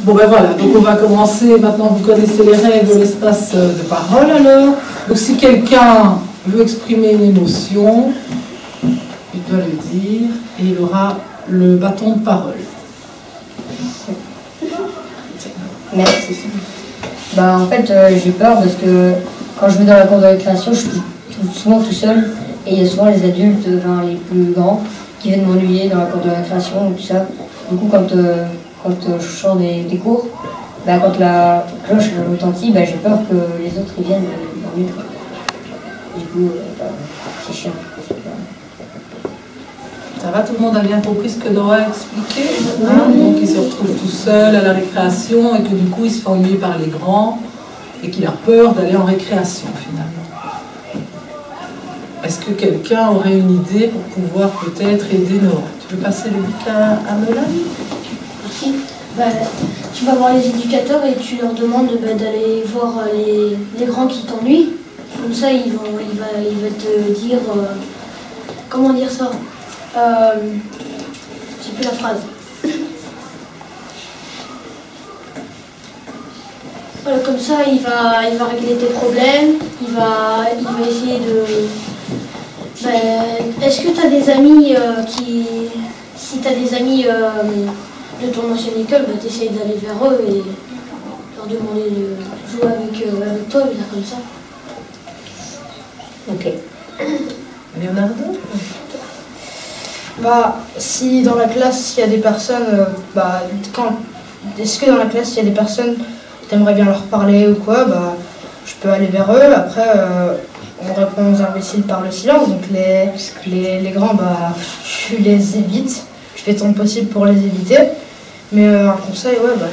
Bon ben voilà, donc on va commencer, maintenant vous connaissez les règles de l'espace de parole alors. Donc si quelqu'un veut exprimer une émotion, il doit le dire et il aura le bâton de parole. Merci. Bah en fait j'ai peur parce que quand je vais dans la cour de récréation, je suis souvent tout seul et il y a souvent les adultes, enfin, les plus grands, qui viennent m'ennuyer dans la cour de récréation ou tout ça. Du coup quand je sors des cours, bah, quand la cloche retentit, bah, j'ai peur que les autres ils viennent m'ennuyer. Du coup c'est chiant. Ça va, tout le monde a bien compris ce que Noah a expliqué, hein? Donc il se retrouve tout seul à la récréation et que du coup il se fait ennuyer par les grands et qu'il a peur d'aller en récréation finalement. Est-ce que quelqu'un aurait une idée pour pouvoir peut-être aider Noah? Tu veux passer le mic à Nolan? Merci. Bah, tu vas voir les éducateurs et tu leur demandes d'aller voir les grands qui t'ennuient. Comme ça il va te dire comment dire ça. J'ai plus la phrase. Voilà, comme ça, il va régler tes problèmes. Il va essayer de. Est-ce que tu as des amis si tu as des amis de ton ancienne école, tu essayes d'aller vers eux et leur demander de jouer avec toi, comme ça. Ok. Leonardo? Bah, si dans la classe il y a des personnes, est-ce que dans la classe il y a des personnes que tu aimerais bien leur parler ou quoi, bah, je peux aller vers eux. Après, on répond aux imbéciles par le silence, donc les grands, bah, tu les évites, tu fais ton possible pour les éviter. Mais un conseil, ouais, bah,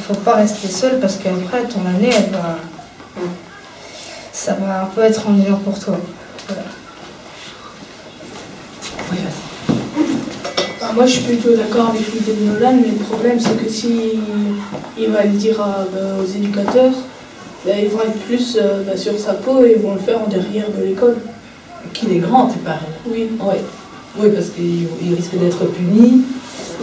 faut pas rester seul parce qu'après ton année, ça va un peu être ennuyant pour toi. Voilà. Oui, vas-y. Bah, moi je suis plutôt d'accord avec l'idée de Nolan, mais le problème c'est que si il va le dire aux éducateurs, bah, ils vont être plus sur sa peau et ils vont le faire en derrière de l'école. Qu'il est grand, tu parles? Oui. Ouais. Oui, parce qu'il risque d'être puni.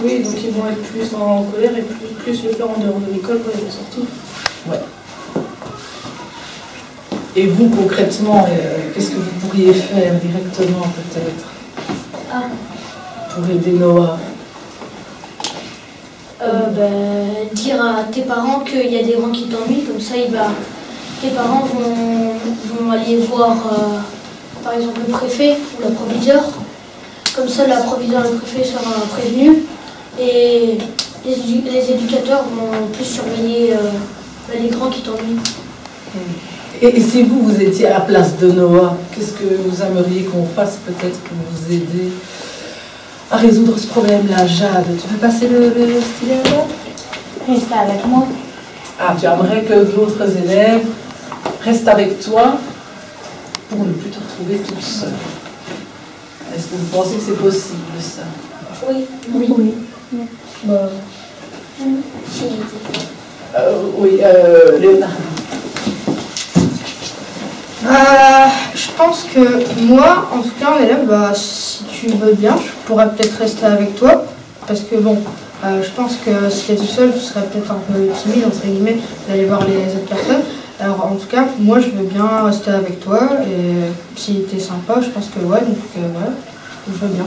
Oui, donc ils vont être plus en colère et plus le faire en dehors de l'école quand il va sortir. Ouais. Et vous, concrètement, qu'est-ce que vous pourriez faire directement, peut-être, pour aider Noah? Dire à tes parents qu'il y a des grands qui t'ennuient, comme ça tes parents vont aller voir par exemple le préfet ou la proviseure. Comme ça la proviseure et le préfet sera prévenu et les éducateurs vont plus surveiller les grands qui t'ennuient. Et si vous étiez à la place de Noah, qu'est-ce que vous aimeriez qu'on fasse peut-être pour vous aider à résoudre ce problème-là? Jade, tu veux passer le stylet à Jade? Reste avec moi. Ah, tu aimerais que d'autres élèves restent avec toi pour ne plus te retrouver toute seule. Est-ce que vous pensez que c'est possible, ça? Oui. Bah, Oui, Léonard. Je pense que moi, en tout cas en élève, bah, si tu veux bien, je pourrais peut-être rester avec toi. Parce que bon, je pense que si tu es tout seul, tu serais peut-être un peu timide, entre guillemets, d'aller voir les autres personnes. Alors en tout cas, moi je veux bien rester avec toi et si tu es sympa, je pense que ouais, donc voilà, je veux bien.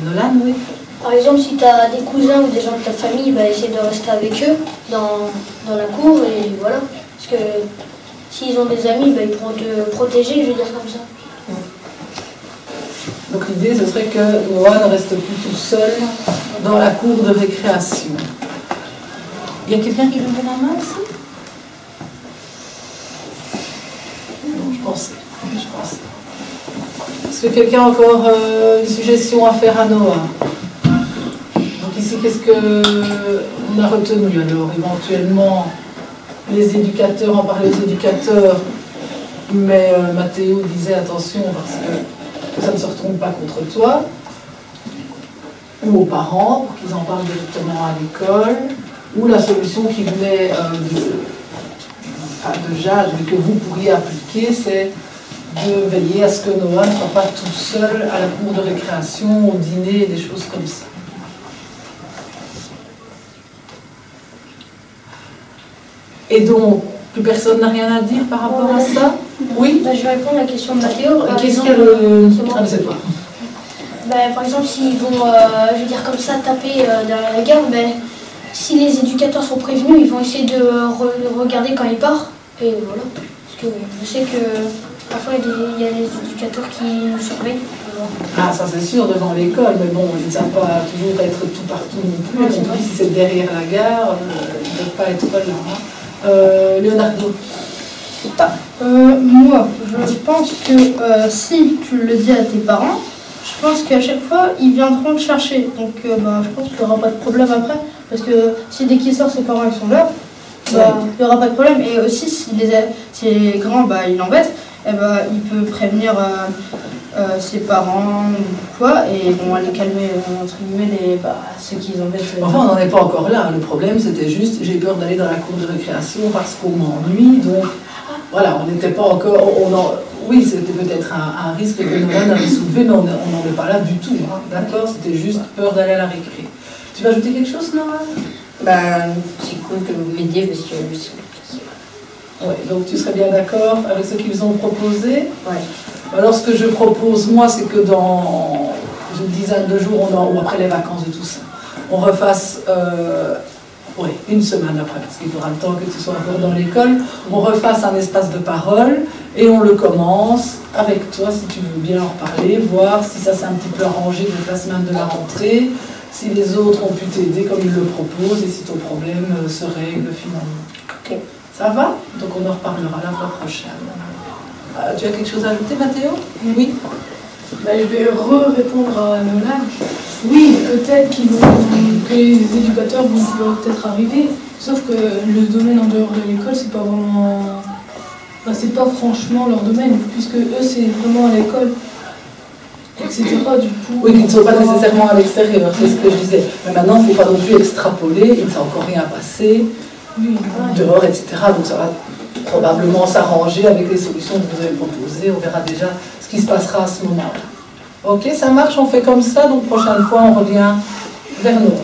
Nolan, oui. Par exemple, si tu as des cousins ou des gens de ta famille, essaie de rester avec eux dans la cour et voilà. Parce que s'ils ont des amis, ils pourront te protéger, je veux dire comme ça. Donc l'idée, ce serait que Noah ne reste plus tout seul dans la cour de récréation. Il y a quelqu'un qui veut lever la main aussi? Non, je pensais. Est-ce que quelqu'un a encore une suggestion à faire à Noah? Donc ici, qu'est-ce qu'on a retenu alors? Éventuellement, les éducateurs, en parler aux éducateurs, mais Mathéo disait attention parce que ça ne se retourne pas contre toi, ou aux parents pour qu'ils en parlent directement à l'école, ou la solution qui venait de Jade, mais que vous pourriez appliquer, c'est de veiller à ce que Noah ne soit pas tout seul à la cour de récréation, au dîner, des choses comme ça. Et donc, plus personne n'a rien à dire par rapport à ça? Oui? Bah, je vais répondre à la question de Mathéo. Par Qu'est-ce exemple, qu'elle... c'est moi. Ah, mais c'est toi. Bah, par exemple, s'ils vont, je veux dire comme ça, taper derrière la gare, ben, si les éducateurs sont prévenus, ils vont essayer de regarder quand ils partent. Et voilà. Parce que je sais que parfois il y a des éducateurs qui nous surveillent. Ah, ça c'est sûr, devant l'école, mais bon, ils ne savent pas toujours être tout partout non plus. Ouais, c'est Donc, vrai. si c'est derrière la gare, ils ne peuvent pas être là. Hein. Leonardo? Moi, je pense que si tu le dis à tes parents, je pense qu'à chaque fois, ils viendront te chercher. Donc, bah, je pense qu'il n'y aura pas de problème après. Parce que si dès qu'il sort, ses parents ils sont là, bah, il n'y aura pas de problème. Et aussi, si les grands, bah, ils l'embêtent, eh bah, il peut prévenir ses parents ou quoi, et ils vont aller calmer, entre guillemets, ceux qui embêtent. Enfin, on n'en est pas encore là. Le problème, c'était juste, j'ai peur d'aller dans la cour de récréation parce qu'on m'ennuie. Donc, voilà, on n'était pas encore... Oui, c'était peut-être un risque que Nolan avait soulevé, mais on n'en est pas là du tout. Hein, d'accord? C'était juste peur d'aller à la récré. Tu vas ajouter quelque chose, Nolan? Ben, c'est cool que vous m'aidiez parce que Oui, donc tu serais bien d'accord avec ce qu'ils ont proposé? ouais. Alors, ce que je propose, moi, c'est que dans une dizaine de jours, ou après les vacances et tout ça, on refasse, une semaine après, parce qu'il faudra le temps que tu sois encore dans l'école, on refasse un espace de parole et on le commence avec toi, si tu veux bien en reparler, voir si ça s'est un petit peu arrangé avec la semaine de la rentrée, si les autres ont pu t'aider comme ils le proposent et si ton problème se règle finalement. Ok. Ça va? Donc on en reparlera la fois prochaine. Tu as quelque chose à ajouter, Mathéo? Oui. Bah, je vais répondre à Nolan. Oui, peut-être que les éducateurs vont pouvoir peut-être arriver, sauf que le domaine en dehors de l'école, c'est pas vraiment... Enfin, c'est pas franchement leur domaine, puisque eux, c'est vraiment à l'école, etc. Du coup, Oui, qui ne sont pas nécessairement à l'extérieur, c'est ce que je disais. Mais maintenant, il ne faut pas non plus extrapoler, il ne s'est encore rien passé, oui, dehors, etc. Donc ça va probablement s'arranger avec les solutions que vous avez proposées. On verra déjà ce qui se passera à ce moment-là. Ok, ça marche, on fait comme ça, donc prochaine fois, on revient vers nous.